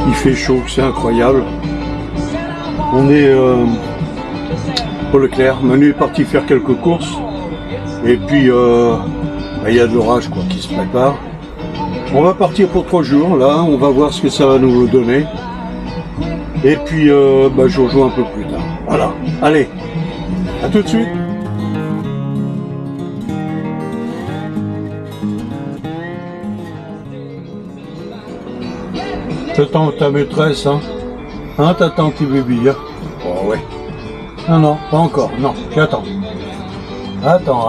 Il fait chaud, c'est incroyable. On est au Leclerc. Manu est parti faire quelques courses. Et puis, il y a de l'orage quoi qui se prépare. On va partir pour 3 jours. Là, on va voir ce que ça va nous donner. Et puis, je vous rejoins un peu plus tard. Voilà. Allez, à tout de suite. T'attends ta maîtresse, hein? Hein, t'attends petit bébé, hein? Oh ouais. Non, non, pas encore, non, j'attends. Attends.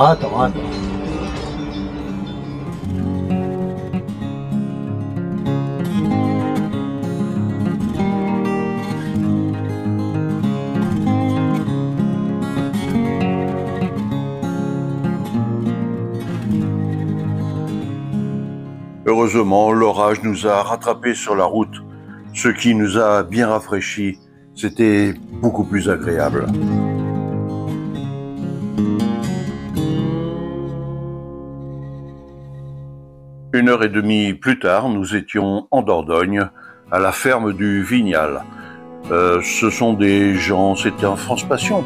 Heureusement, l'orage nous a rattrapés sur la route, ce qui nous a bien rafraîchis. C'était beaucoup plus agréable. Une heure et demie plus tard, nous étions en Dordogne, à la ferme du Vignal. Ce sont des gens, c'était en France Passion,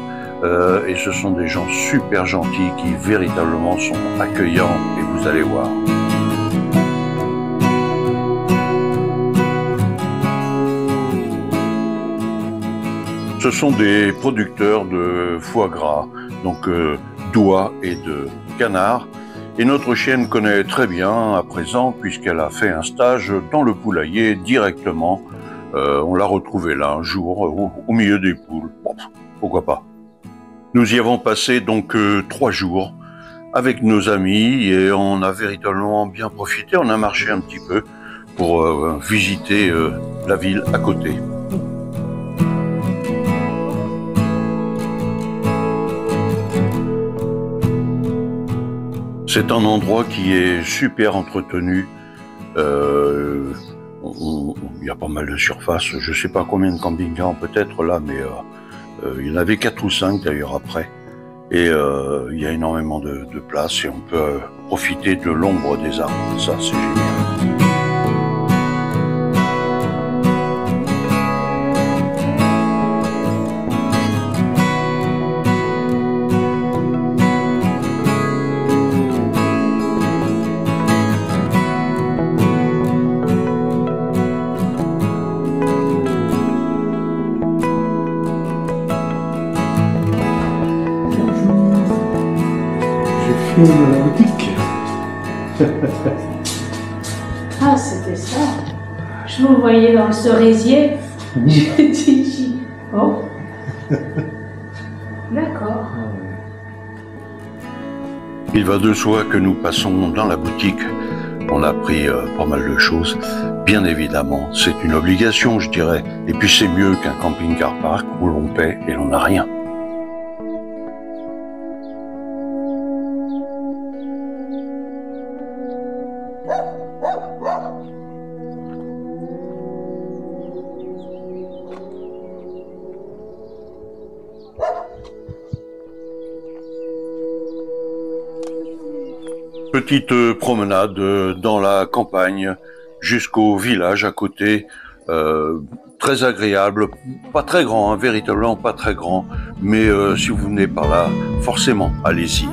et ce sont des gens super gentils qui véritablement sont accueillants, et vous allez voir. Ce sont des producteurs de foie gras, donc d'oie et de canard. Et notre chienne connaît très bien à présent, puisqu'elle a fait un stage dans le poulailler directement. On l'a retrouvée là un jour, au milieu des poules. Bon, pourquoi pas. Nous y avons passé donc 3 jours avec nos amis et on a véritablement bien profité. On a marché un petit peu pour visiter la ville à côté. C'est un endroit qui est super entretenu. Il y a pas mal de surface. Je ne sais pas combien de camping-cars peut-être là, mais il y en avait 4 ou 5 d'ailleurs après. Et il y a énormément de place et on peut profiter de l'ombre des arbres. Ça, c'est génial. De la boutique. Ah, c'était ça. Je vous voyais dans le cerisier. Je dis, oh. D'accord. Il va de soi que nous passons dans la boutique. On a pris pas mal de choses. Bien évidemment, c'est une obligation, je dirais. Et puis c'est mieux qu'un camping-car park où l'on paie et l'on n'a rien. Petite promenade dans la campagne jusqu'au village à côté, très agréable, pas très grand, hein, véritablement pas très grand, mais si vous venez par là, forcément, allez-y.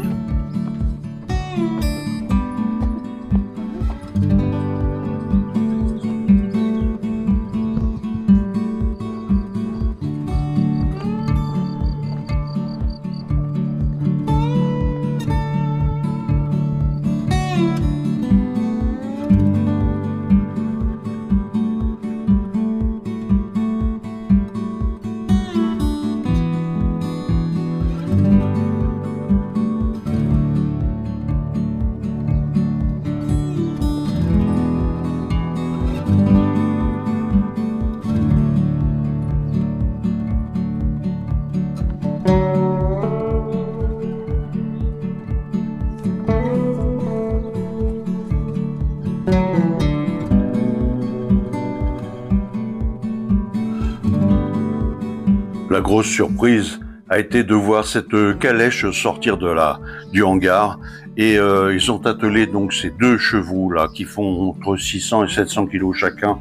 La grosse surprise a été de voir cette calèche sortir du hangar et ils ont attelé donc ces 2 chevaux là qui font entre 600 et 700 kilos chacun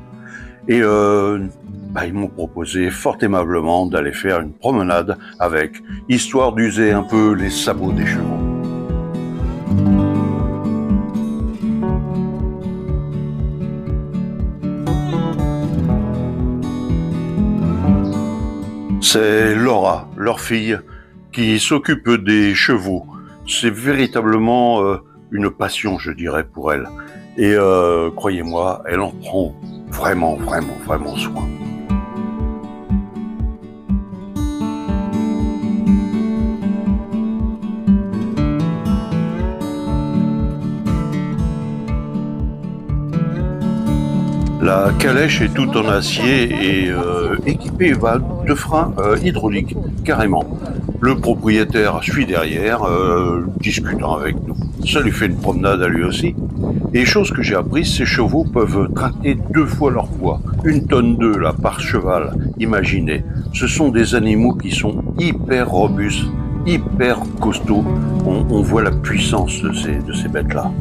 Et ils m'ont proposé fort aimablement d'aller faire une promenade avec, histoire d'user un peu les sabots des chevaux. C'est Laura, leur fille, qui s'occupe des chevaux. C'est véritablement une passion, je dirais, pour elle. Et croyez-moi, elle en prend vraiment soin. La calèche est toute en acier et équipée de freins hydrauliques, carrément. Le propriétaire suit derrière, discutant avec nous. Ça lui fait une promenade à lui aussi. Et chose que j'ai apprise, ces chevaux peuvent tracter 2 fois leur poids. 1 tonne 2 là, par cheval, imaginez. Ce sont des animaux qui sont hyper robustes, hyper costauds. On voit la puissance de ces bêtes-là.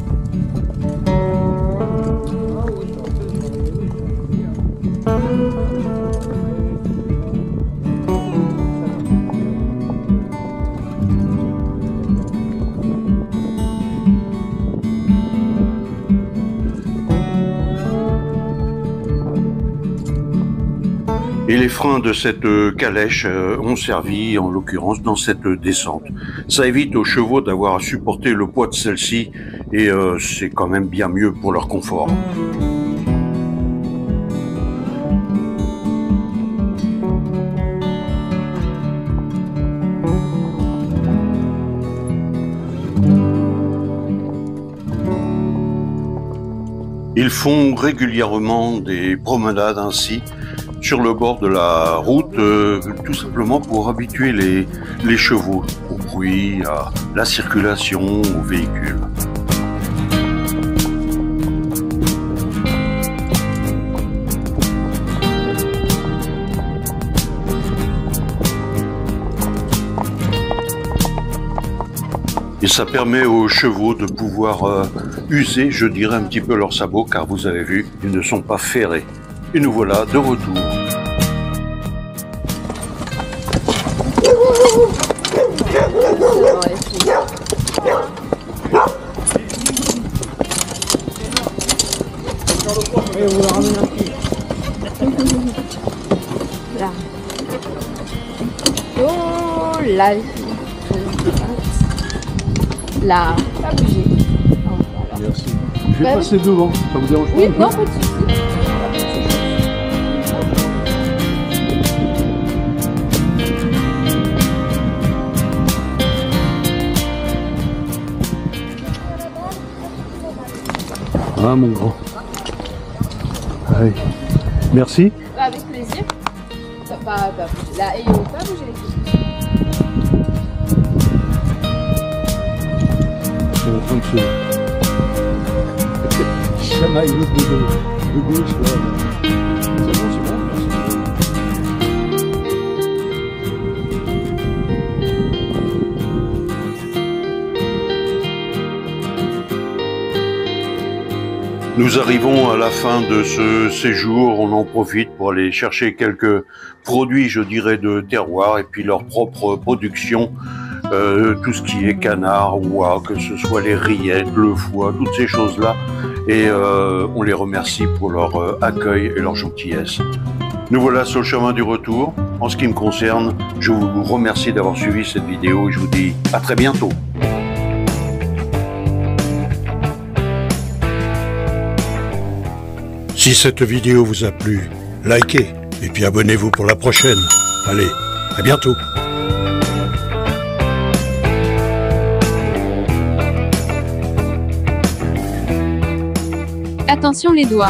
Et les freins de cette calèche ont servi, en l'occurrence, dans cette descente. Ça évite aux chevaux d'avoir à supporter le poids de celle-ci et c'est quand même bien mieux pour leur confort. Ils font régulièrement des promenades ainsi, sur le bord de la route, tout simplement pour habituer les chevaux au bruit, à la circulation, aux véhicules. Et ça permet aux chevaux de pouvoir user, je dirais, un petit peu leurs sabots, car vous avez vu, ils ne sont pas ferrés. Et nous voilà de retour. Là. Oh là. Là, pas bouger. Merci. Je vais passer devant, ça vous dérange pas? Oui, non, pas de soucis. Ah mon grand. Allez. Merci. Avec plaisir. Pas bouger. Là, et pas bouger les pieds. En train de se chamailler de gauche là. C'est bon, merci. Nous arrivons à la fin de ce séjour, on en profite pour aller chercher quelques produits, je dirais, de terroir et puis leur propre production. Tout ce qui est canard, oie, que ce soit les rillettes, le foie, toutes ces choses-là. Et on les remercie pour leur accueil et leur gentillesse. Nous voilà sur le chemin du retour. En ce qui me concerne, je vous remercie d'avoir suivi cette vidéo et je vous dis à très bientôt. Si cette vidéo vous a plu, likez et puis abonnez-vous pour la prochaine. Allez, à bientôt. Attention les doigts.